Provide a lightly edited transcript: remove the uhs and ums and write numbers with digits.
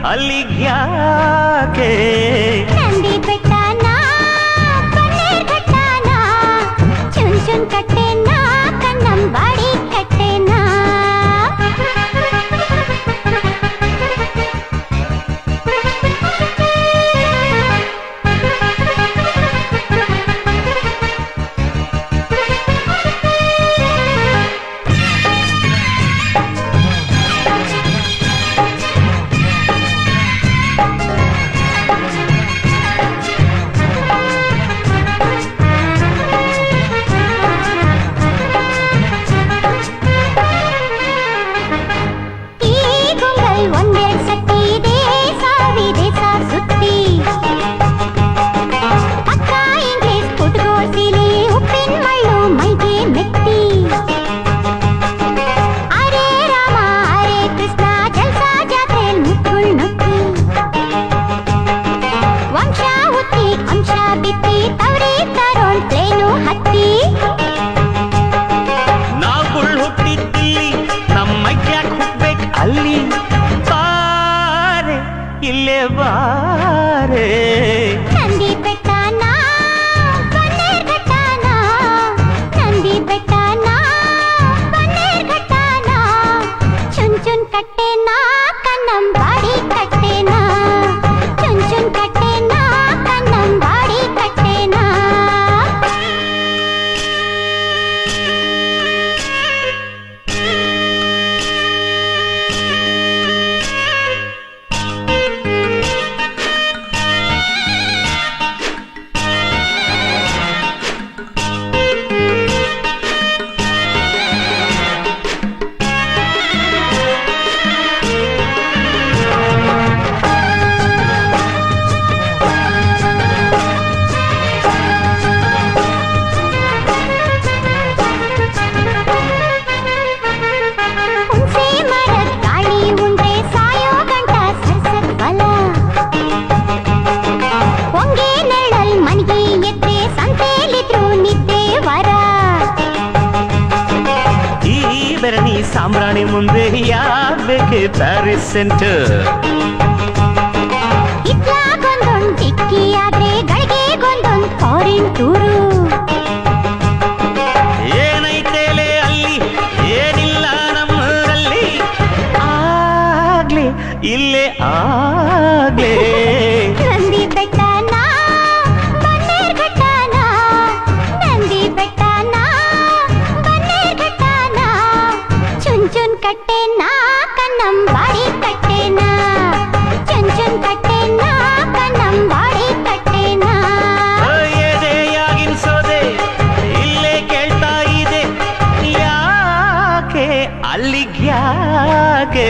ಅಲ್ಲಿಗ್ಯಾಕೆ ನಂದಿ ಬೆಟ್ಟನ ಬನ್ನೇರ್ ಘಟ್ಟನ ಚುನ್ ಚುನ್ ಕಟ್ಟೆನ ಕನ್ನಂಬಾಡಿ ಕಟ್ಟೆನ ಒಂದೆರಡು ಸಟ್ಟಿ ದೇಶ ವಿದೇಶ ಸುತ್ತಿ ಅಕ್ಕ ಇಂಗ್ಲಿಷ್ ಪುಟ್ಗೋಸಿಲಿ ಉಪ್ಪಿನ ಮಳ್ಳು ಮೈಗೆ ಮೆಟ್ಟಿ ಅರೆ ರಾಮ ಅರೆ ಕೃಷ್ಣ ಜಲ್ಸ ಜಾತ್ರೆ ಮುತ್ತುಳ್ ನುತ್ತಿ ವಂಶ ಹುತ್ತಿ ಅಂಶ ಬಿತ್ತಿ ತವರಿ ತರೋಳ್ ಪ್ಲೇನು ಹತ್ತಿ ನಾವು ಹುಟ್ಟಿದ್ದಿಲ್ಲಿ ನಮ್ಮ ಯಾಕೆ ಹುಟ್ಬೇಕು ಅಲ್ಲಿ ಇಲ್ಲೇ ಬಾರೆ ನಂದಿ ಬೆಟ್ಟನ ಬನ್ನೇರ್ ಘಟ್ಟನ ನಂದಿ ಬೆಟ್ಟನ ಬನ್ನೇರ್ ಘಟ್ಟನ ಚುನ್ ಚುನ್ ಕಟ್ಟೆನ ಕನ್ನಂಬಾಡಿ ಕಟ್ಟೆನ ಚುನ್ ಚುನ್ ಕಟ್ಟೆನ ಕನ್ನಂಬಾಡಿ ಕಟ್ಟೆನ ಬೆರಣಿ ಸಾಂಬ್ರಾಣಿ ಮುಂದೆ ಯಾಕೆ ಪ್ಯಾರಿಸ್ ಸೆಂಟರ್ ಇತ್ಲಾಗೊಂದೊಂದು ಟಿಕ್ಕಿ ಆದ್ರೆ ಗಳಿಗೆಗೊಂದೊಂದು ಫಾರಿನ್ ಟೂರು ಏನೈತೇಲೆ ಅಲ್ಲಿ ಏನಿಲ್ಲ ನಮ್ಮಲ್ಲಿ ಆಗ್ಲೇ ಇಲ್ಲೇ ಆಗ್ಲೇ ನಂದಿ ಬೆಟ್ಟನ ಬನ್ನೇರ್ ಘಟ್ಟನ ನಂದಿ ಬೆಟ್ಟನ ಬನ್ನೇರ್ ಘಟ್ಟನ ಚುನ್ ಚುನ್ ಕಟ್ಟೆನ ಕನ್ನಂಬಾಡಿ ಕಟ್ಟೆನ ಚುನ್ ಚುನ್ ಕಟ್ಟೆನ ಕನ್ನಂಬಾಡಿ ಕಟ್ಟೆನ ಎದೆಯಾಗಿನ ಸೋದೆ ಇಲ್ಲೇ ಕೇಳ್ತಾ ಇದೆ ಯಾಕೆ ಅಲ್ಲಿಗ್ಯಾಕೆ